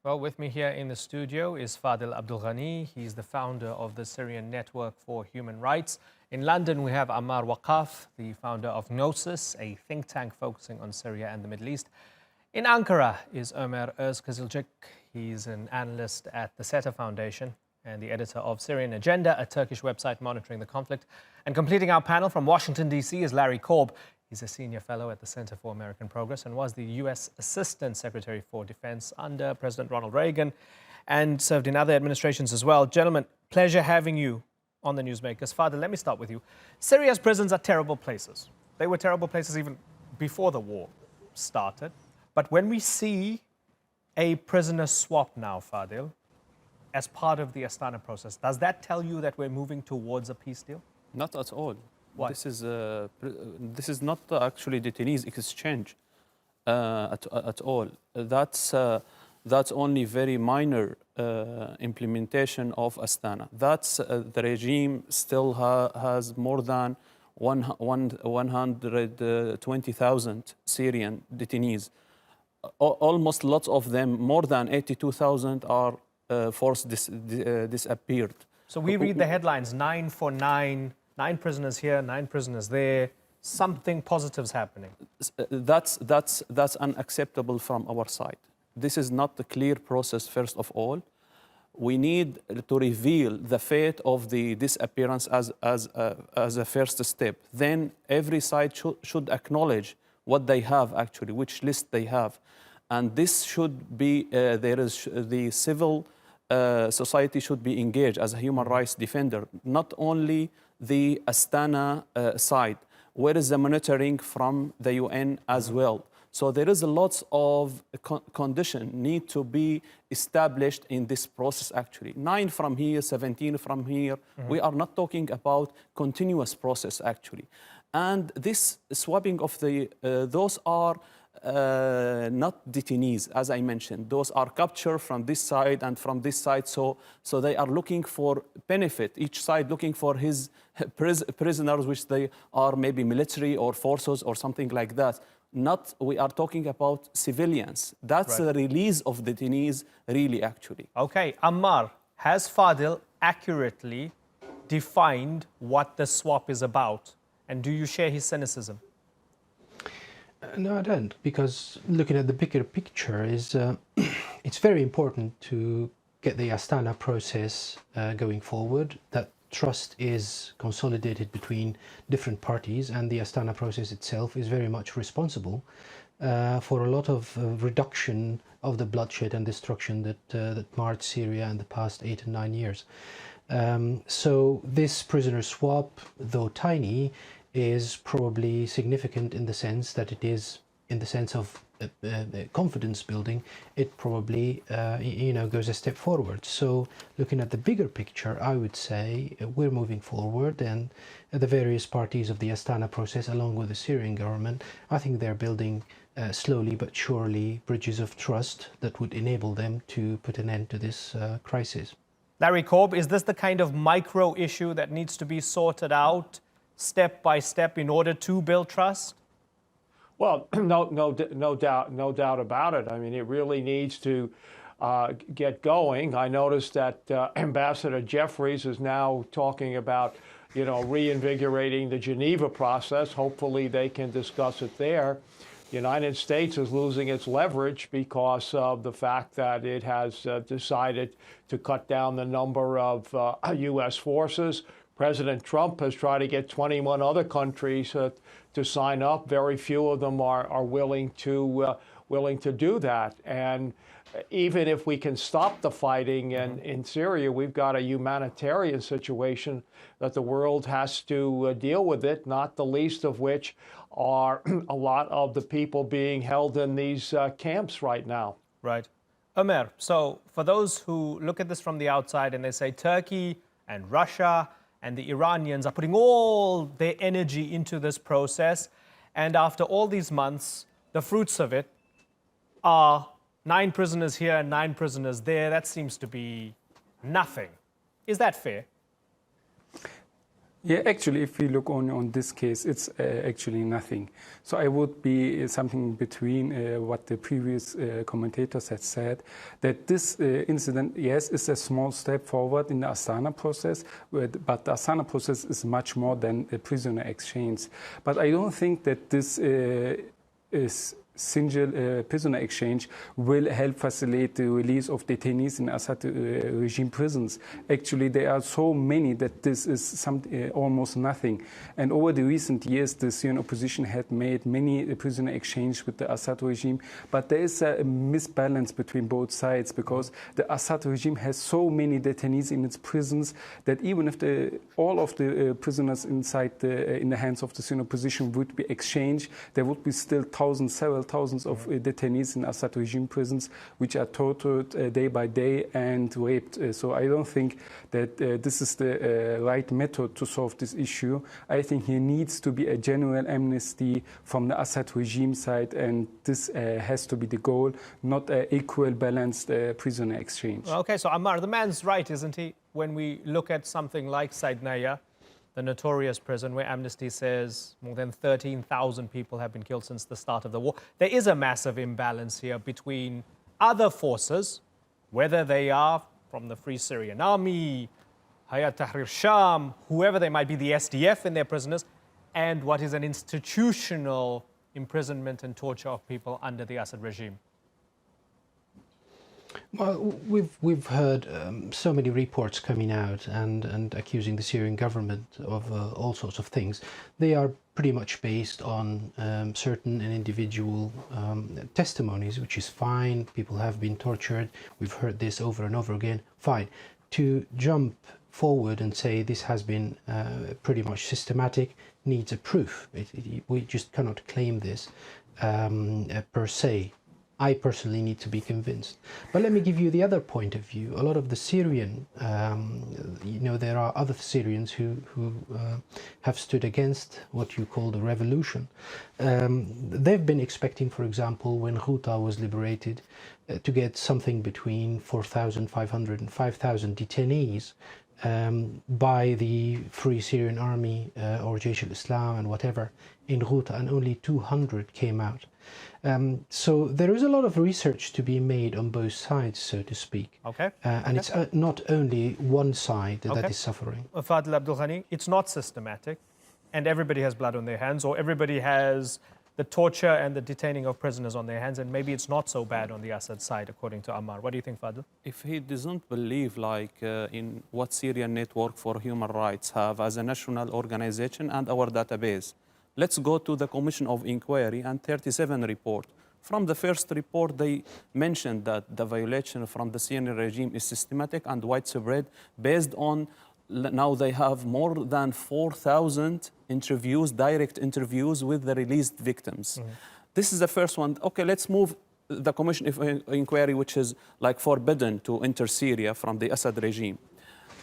Well, with me here in the studio is Fadel Ghany. He's the founder of the Syrian Network for Human Rights. In London, we have Ammar Waqaf, the founder of Gnosis, a think tank focusing on Syria and the Middle East. In Ankara is Ömer Özkızılcık. He's an analyst at the SETA Foundation and the editor of Syrian Agenda, a Turkish website monitoring the conflict. And completing our panel from Washington, D.C. is Larry Korb. He's a senior fellow at the Center for American Progress and was the U.S. Assistant Secretary for Defense under President Ronald Reagan and served in other administrations as well. Gentlemen, pleasure having you on the Newsmakers. Fadel, let me start with you. Syria's prisons are terrible places. They were terrible places even before the war started. But when we see a prisoner swap now, Fadel, as part of the Astana process, does that tell you that we're moving towards a peace deal? Not at all. Why? This is not actually detainees exchange at all. That's only very minor implementation of Astana. That's the regime still has more than 120,000 Syrian detainees. Almost lots of them, more than 82,000, are forced disappeared. So we read the headlines, 9 for 9. 9 prisoners here, 9 prisoners there. Something positive's happening. That's unacceptable from our side. This is not the clear process, first of all. We need to reveal the fate of the disappearance as a first step. Then every side should acknowledge what they have actually, which list they have. And this should be, the civil society should be engaged as a human rights defender, not only the Astana side. Where is the monitoring from the UN as well? So there is a lot of conditions need to be established in this process actually. 9 from here, 17 from here. We are not talking about continuous process actually. And this swapping of those are not detainees, as I mentioned. Those are captured from this side and from this side. So they are looking for benefit, each side looking for his prisoners, which they are maybe military or forces or something like that. Not, we are talking about civilians. That's right. The release of detainees, really, actually. Okay, Ammar, has Fadel accurately defined what the swap is about? And do you share his cynicism? No, I don't, because looking at the bigger picture is it's very important to get the Astana process going forward. That trust is consolidated between different parties, and the Astana process itself is very much responsible for a lot of reduction of the bloodshed and destruction that marred Syria in the past 8 and 9 years. So this prisoner swap, though tiny, is probably significant in the sense that it is, in the sense of confidence building, it probably goes a step forward. So looking at the bigger picture, I would say we're moving forward, and the various parties of the Astana process, along with the Syrian government, I think they're building slowly but surely bridges of trust that would enable them to put an end to this crisis. Larry Korb, is this the kind of micro issue that needs to be sorted out step by step in order to build trust? Well, no doubt about it. I mean, it really needs to get going. I noticed that Ambassador Jeffries is now talking about, reinvigorating the Geneva process. Hopefully they can discuss it there. The United States is losing its leverage because of the fact that it has decided to cut down the number of U.S. forces. President Trump has tried to get 21 other countries to sign up. Very few of them are willing to do that. And even if we can stop the fighting in Syria, we've got a humanitarian situation that the world has to deal with it, not the least of which are a lot of the people being held in these camps right now. Right. Ömer, so for those who look at this from the outside and they say Turkey and Russia and the Iranians are putting all their energy into this process, and after all these months, the fruits of it are 9 prisoners here and 9 prisoners there. That seems to be nothing. Is that fair? Yeah, actually, if we look only on this case, it's actually nothing. So I would be something between what the previous commentators had said, that this incident, yes, is a small step forward in the Astana process, but the Astana process is much more than a prisoner exchange. But I don't think that this is single prisoner exchange will help facilitate the release of detainees in Assad regime prisons. Actually, there are so many that this is almost nothing. And over the recent years, the Syrian opposition had made many prisoner exchanges with the Assad regime, but there is a misbalance between both sides because the Assad regime has so many detainees in its prisons that even if all of the prisoners inside in the hands of the Syrian opposition would be exchanged, there would be still several thousands of detainees in Assad regime prisons which are tortured day by day and raped. So I don't think that this is the right method to solve this issue. I think there needs to be a general amnesty from the Assad regime side, and this has to be the goal, not an equal, balanced prisoner exchange. Okay, so Ammar, the man's right, isn't he? When we look at something like Saidnaya, the notorious prison where Amnesty says more than 13,000 people have been killed since the start of the war. There is a massive imbalance here between other forces, whether they are from the Free Syrian Army, Hayat Tahrir Sham, whoever they might be, the SDF and their prisoners, and what is an institutional imprisonment and torture of people under the Assad regime. Well, we've heard so many reports coming out and accusing the Syrian government of all sorts of things. They are pretty much based on certain and individual testimonies, which is fine. People have been tortured. We've heard this over and over again. Fine. To jump forward and say this has been pretty much systematic needs a proof. We just cannot claim this per se. I personally need to be convinced. But let me give you the other point of view. A lot of the Syrian, there are other Syrians who have stood against what you call the revolution. They've been expecting, for example, when Ghouta was liberated, to get something between 4,500 and 5,000 detainees by the Free Syrian Army or Jaish al-Islam and whatever in Ghouta, and only 200 came out. So there is a lot of research to be made on both sides, so to speak. Okay. And it's not only one side that is suffering. Fadel Abdul Ghany, it's not systematic, and everybody has blood on their hands, or everybody has the torture and the detaining of prisoners on their hands, and maybe it's not so bad on the Assad side, according to Ammar. What do you think, Fadel? If he doesn't believe in what Syrian Network for Human Rights have as a national organization and our database, let's go to the Commission of Inquiry and 37 report. From the first report, they mentioned that the violation from the Syrian regime is systematic and widespread based on, now they have more than 4,000 interviews, direct interviews with the released victims. This is the first one. Okay, let's move the Commission of Inquiry, which is forbidden to enter Syria from the Assad regime.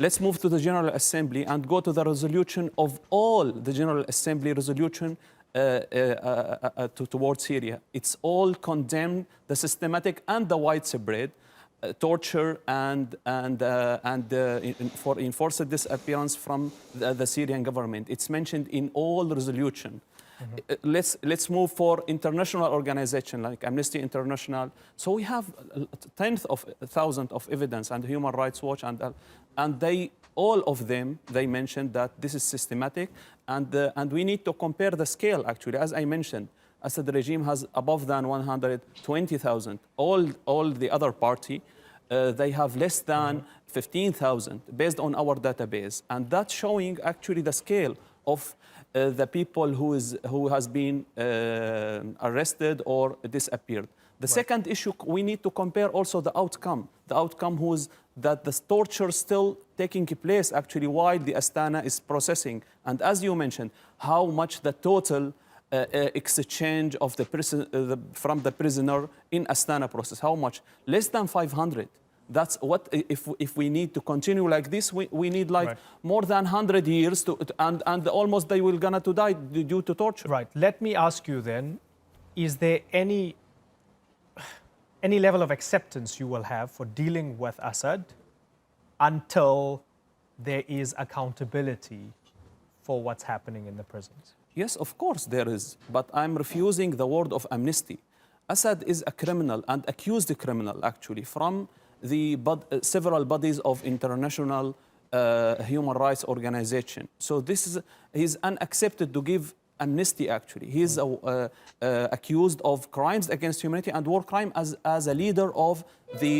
Let's move to the General Assembly and go to the resolution of all the General Assembly resolution towards Syria. It's all condemned the systematic and the widespread torture and for enforced disappearance from the Syrian government. It's mentioned in all resolution. Let's move for international organization like Amnesty International. So we have tens of thousands of evidence, and Human Rights Watch, and they all of them they mentioned that this is systematic, and we need to compare the scale. Actually, as I mentioned, Assad regime has above than 120,000. All the other party, they have less than 15,000 based on our database, and that's showing actually the scale of the people who has been arrested or disappeared. The second issue, we need to compare also the outcome. The outcome was that the torture still taking place actually while the Astana is processing. And as you mentioned, how much the total exchange of from the prisoner in Astana process, how much? Less than 500. That's what, if we need to continue like this, we need more than 100 years and almost they will gonna to die due to torture. Right. Let me ask you then, is there any level of acceptance you will have for dealing with Assad until there is accountability for what's happening in the prisons? Yes, of course there is, but I'm refusing the word of amnesty. Assad is a criminal and accused criminal, actually, from the several bodies of international human rights organization. So he's unaccepted to give amnesty, actually. He is accused of crimes against humanity and war crime as a leader of the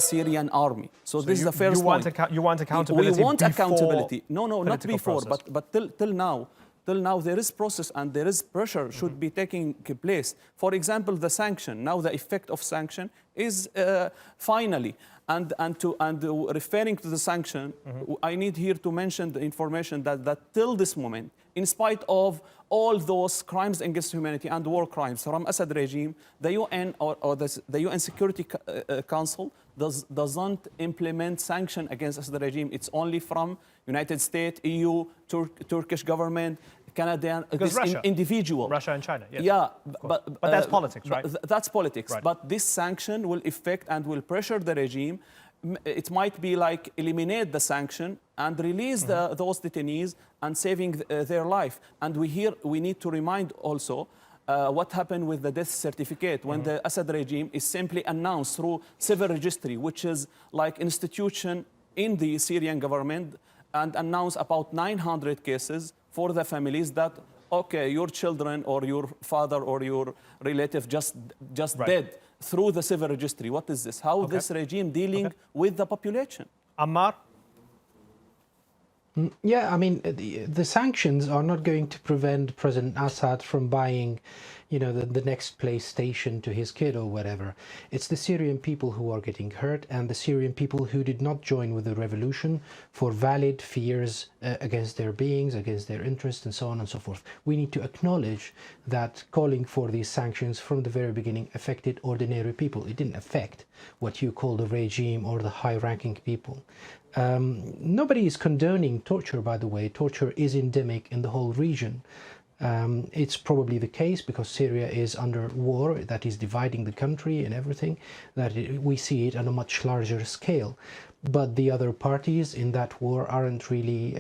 Syrian army. So this is the first point. You want accountability. We want accountability. No, not political before, process. but till now there is process and there is pressure should be taking place. For example, the sanction. Now the effect of sanction is finally. And referring to the sanction, I need here to mention the information that till this moment, in spite of all those crimes against humanity and war crimes from Assad regime, the UN or the UN Security Council doesn't implement sanction against Assad regime. It's only from United States, EU, Turkish government, Canadian, because Russia, individual. Russia and China, yes. Yeah, but that's politics, right? That's politics. Right. But this sanction will affect and will pressure the regime. It might be like eliminate the sanction and release those detainees and saving their life. And we need to remind also what happened with the death certificate when the Assad regime is simply announced through civil registry, which is like institution in the Syrian government, and announce about 900 cases for the families that, okay, your children or your father or your relative just right. dead through the civil registry. What is this? How this regime dealing with the population? Ammar? Yeah, I mean, the sanctions are not going to prevent President Assad from buying, the next PlayStation to his kid or whatever. It's the Syrian people who are getting hurt, and the Syrian people who did not join with the revolution for valid fears against their beings, against their interests, and so on and so forth. We need to acknowledge that calling for these sanctions from the very beginning affected ordinary people. It didn't affect what you call the regime or the high-ranking people. Nobody is condoning torture, by the way. Torture is endemic in the whole region. It's probably the case because Syria is under war that is dividing the country and everything, that we see it on a much larger scale. But the other parties in that war aren't really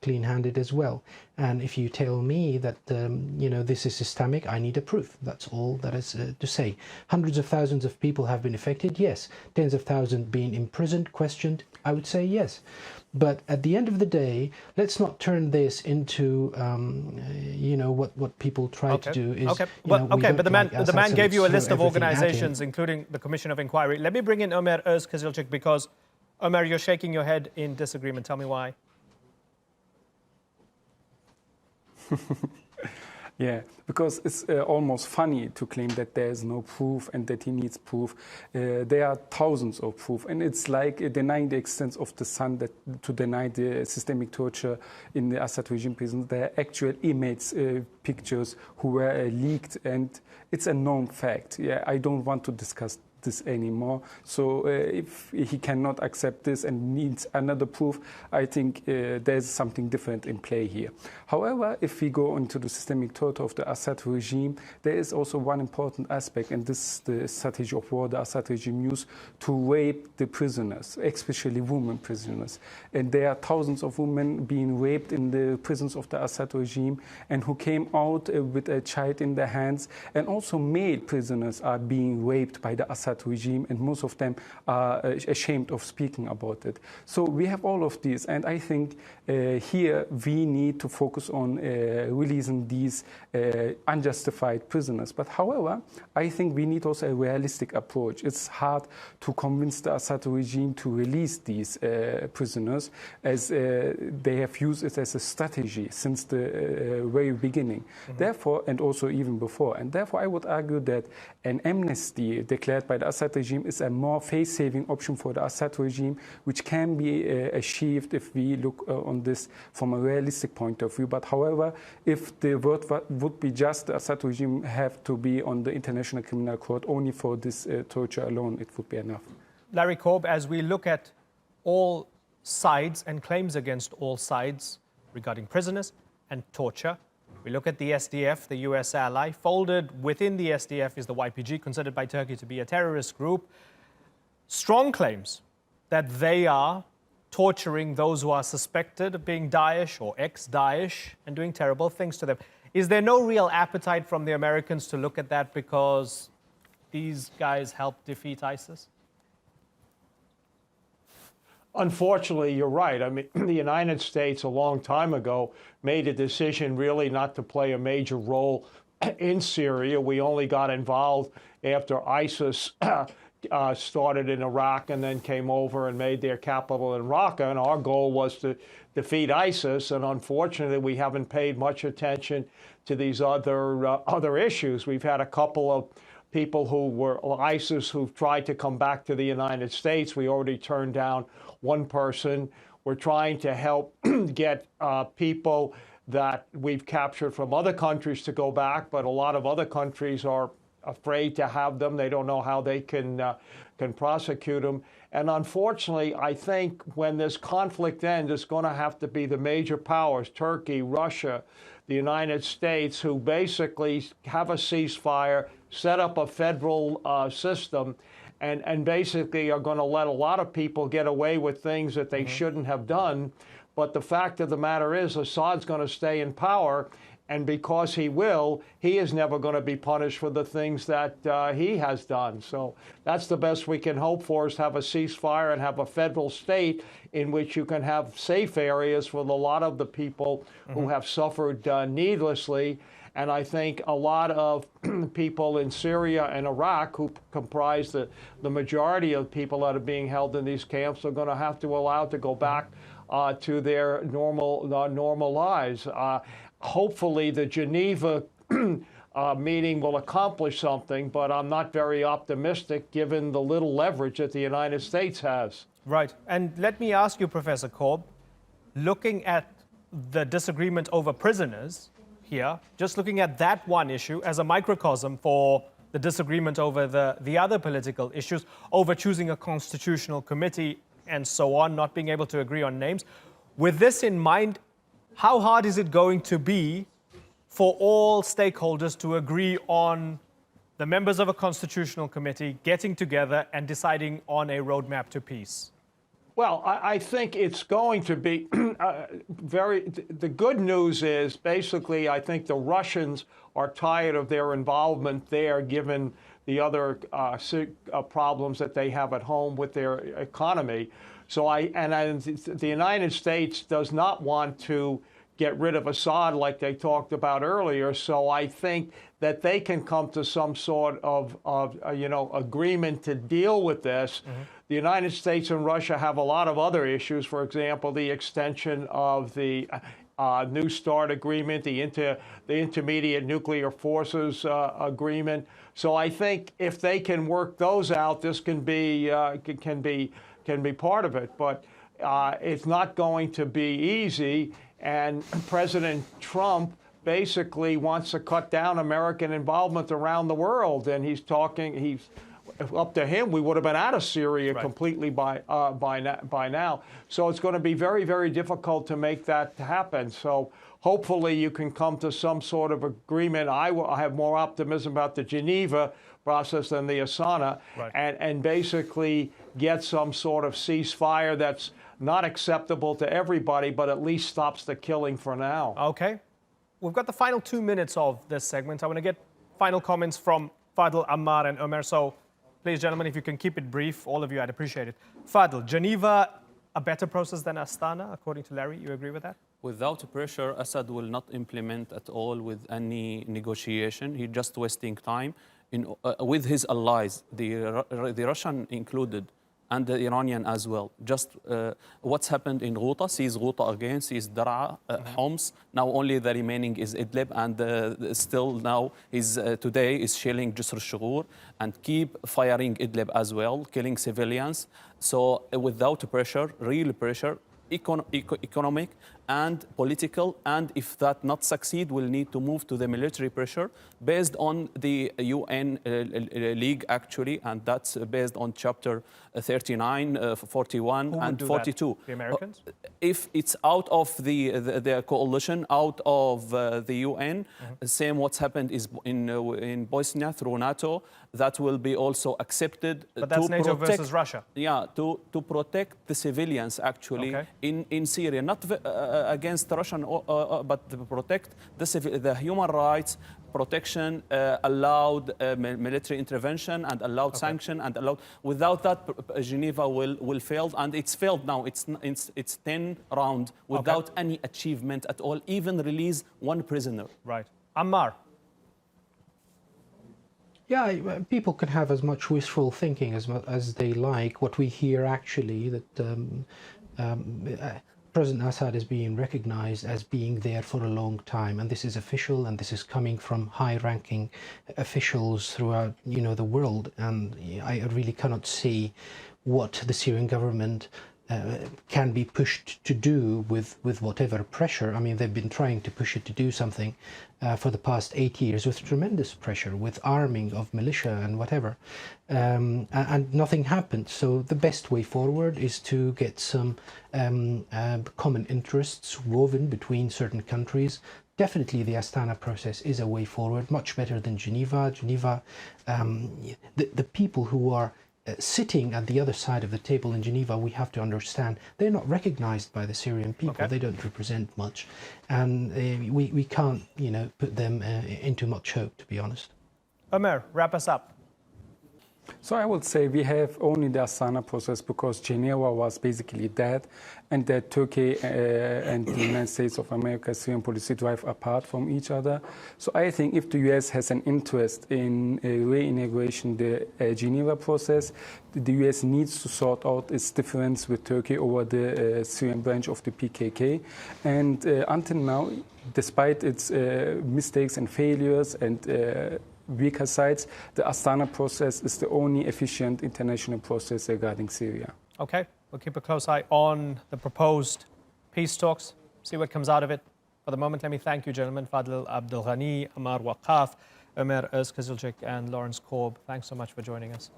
clean-handed as well. And if you tell me that, this is systemic, I need a proof. That's all that is to say. Hundreds of thousands of people have been affected, yes. Tens of thousands being imprisoned, questioned, I would say yes. But at the end of the day, let's not turn this into, what people try to do is. Okay, but the man gave you a list of organizations, including the Commission of Inquiry. Let me bring in Ömer Özkızılcık because, Ömer, you're shaking your head in disagreement. Tell me why. Yeah, because it's almost funny to claim that there is no proof and that he needs proof. There are thousands of proof, and it's like denying the extent of the sun, to deny the systemic torture in the Assad regime prisons. There are actual inmates' pictures who were leaked, and it's a known fact. Yeah, I don't want to discuss this anymore. So if he cannot accept this and needs another proof, I think there's something different in play here. However, if we go into the systemic torture of the Assad regime, there is also one important aspect, and this is the strategy of war the Assad regime used to rape the prisoners, especially women prisoners. And there are thousands of women being raped in the prisons of the Assad regime and who came out with a child in their hands, and also male prisoners are being raped by the Assad regime, and most of them are ashamed of speaking about it. So we have all of these, and I think here we need to focus on releasing these unjustified prisoners. But however, I think we need also a realistic approach. It's hard to convince the Assad regime to release these prisoners, as they have used it as a strategy since the very beginning. Therefore, and also even before, and therefore I would argue that an amnesty declared by the Assad regime is a more face-saving option for the Assad regime, which can be achieved if we look on this from a realistic point of view. But however, if the word would be just, the Assad regime have to be on the International Criminal Court only for this torture alone, it would be enough. Larry Korb, as we look at all sides and claims against all sides regarding prisoners and torture, we look at the SDF, the US ally. Folded within the SDF is the YPG, considered by Turkey to be a terrorist group. Strong claims that they are torturing those who are suspected of being Daesh or ex-Daesh and doing terrible things to them. Is there no real appetite from the Americans to look at that because these guys helped defeat ISIS? Unfortunately, you're right. I mean, the United States a long time ago made a decision really not to play a major role in Syria. We only got involved after ISIS started in Iraq and then came over and made their capital in Raqqa. And our goal was to defeat ISIS. And unfortunately, we haven't paid much attention to these other issues. We've had a couple of people who were ISIS who've tried to come back to the United States. We already turned down one person. We're trying to help get people that we've captured from other countries to go back, but a lot of other countries are afraid to have them. They don't know how they can prosecute them. And unfortunately, I think when this conflict ends, it's going to have to be the major powers, Turkey, Russia, the United States, who basically have a ceasefire, set up a federal system, and basically are going to let a lot of people get away with things that they shouldn't have done. But the fact of the matter is, Assad's going to stay in power, and because he will, he is never going to be punished for the things that he has done. So that's the best we can hope for, is to have a ceasefire and have a federal state in which you can have safe areas for a lot of the people who have suffered needlessly. And I think a lot of people in Syria and Iraq, who comprise the majority of people that are being held in these camps, are going to have to allow to go back to their normal lives. Hopefully, the Geneva meeting will accomplish something, but I'm not very optimistic given the little leverage that the United States has. Right. And let me ask you, Professor Korb, looking at the disagreement over prisoners here, just looking at that one issue as a microcosm for the disagreement over the other political issues, over choosing a constitutional committee and so on, not being able to agree on names. With this in mind, how hard is it going to be for all stakeholders to agree on the members of a constitutional committee getting together and deciding on a roadmap to peace? Well, I think it's going to be the good news is basically I think the Russians are tired of their involvement there, given the other problems that they have at home with their economy. So the United States does not want to get rid of Assad like they talked about earlier. So I think that they can come to some sort of agreement to deal with this. The United States and Russia have a lot of other issues. For example, the extension of the New START agreement, the Intermediate Nuclear Forces agreement. So I think if they can work those out, this can be part of it. But it's not going to be easy. And President Trump basically wants to cut down American involvement around the world. And he's up to him, we would have been out of Syria completely by now. So it's going to be very, very difficult to make that happen. So hopefully you can come to some sort of agreement. I have more optimism about the Geneva process than the Astana, and basically get some sort of ceasefire that's not acceptable to everybody, but at least stops the killing for now. Okay. We've got the final 2 minutes of this segment. I want to get final comments from Fadel, Ammar, and Omer. So please, gentlemen, if you can keep it brief, all of you, I'd appreciate it. Fadel, Geneva, a better process than Astana, according to Larry. You agree with that? Without pressure, Assad will not implement at all with any negotiation. He's just wasting time with his allies, the Russian included, and the Iranian as well. Just what's happened in Ghouta, sees Ghouta again, sees Dar'a, Homs. Now only the remaining is Idlib, and still now today is shelling Jisr al-Shughur and keep firing Idlib as well, killing civilians. So without pressure, real pressure, economic and political, and if that not succeed, we'll need to move to the military pressure based on the UN League actually, and that's based on Chapter 39, 41, and 42. The Americans? If it's out of the coalition, out of the UN, same what's happened is in Bosnia through NATO, that will be also accepted. But that's NATO versus Russia. Yeah, to protect the civilians actually in Syria, not against Russian, but to protect the human rights, protection, allowed military intervention and allowed sanction and allowed. Without that, Geneva will fail, and it's failed now. It's 10 rounds without any achievement at all, even release one prisoner. Right. Ammar. Yeah, people can have as much wishful thinking as they like. What we hear actually that President Assad is being recognized as being there for a long time, and this is official, and this is coming from high-ranking officials throughout, the world. And I really cannot see what the Syrian government can be pushed to do with whatever pressure. I mean, they've been trying to push it to do something for the past 8 years with tremendous pressure, with arming of militia and whatever, and nothing happened. So the best way forward is to get some common interests woven between certain countries. Definitely the Astana process is a way forward, much better than Geneva. Geneva, the people who are sitting at the other side of the table in Geneva, we have to understand they're not recognized by the Syrian people. They don't represent much, and we can't, put them into much hope, to be honest. Ömer, wrap us up. So I would say we have only the Astana process because Geneva was basically dead, and that Turkey and the United States of America, Syrian policy drive apart from each other. So I think if the US has an interest in reintegration the Geneva process, the US needs to sort out its difference with Turkey over the Syrian branch of the PKK. And until now, despite its mistakes and failures and weaker sides, the Astana process is the only efficient international process regarding Syria. Okay, we'll keep a close eye on the proposed peace talks, see what comes out of it. For the moment, let me thank you, gentlemen, Fadel Abdul Ghany, Ammar Waqaf, Ömer Özkazilcik, and Lawrence Korb. Thanks so much for joining us.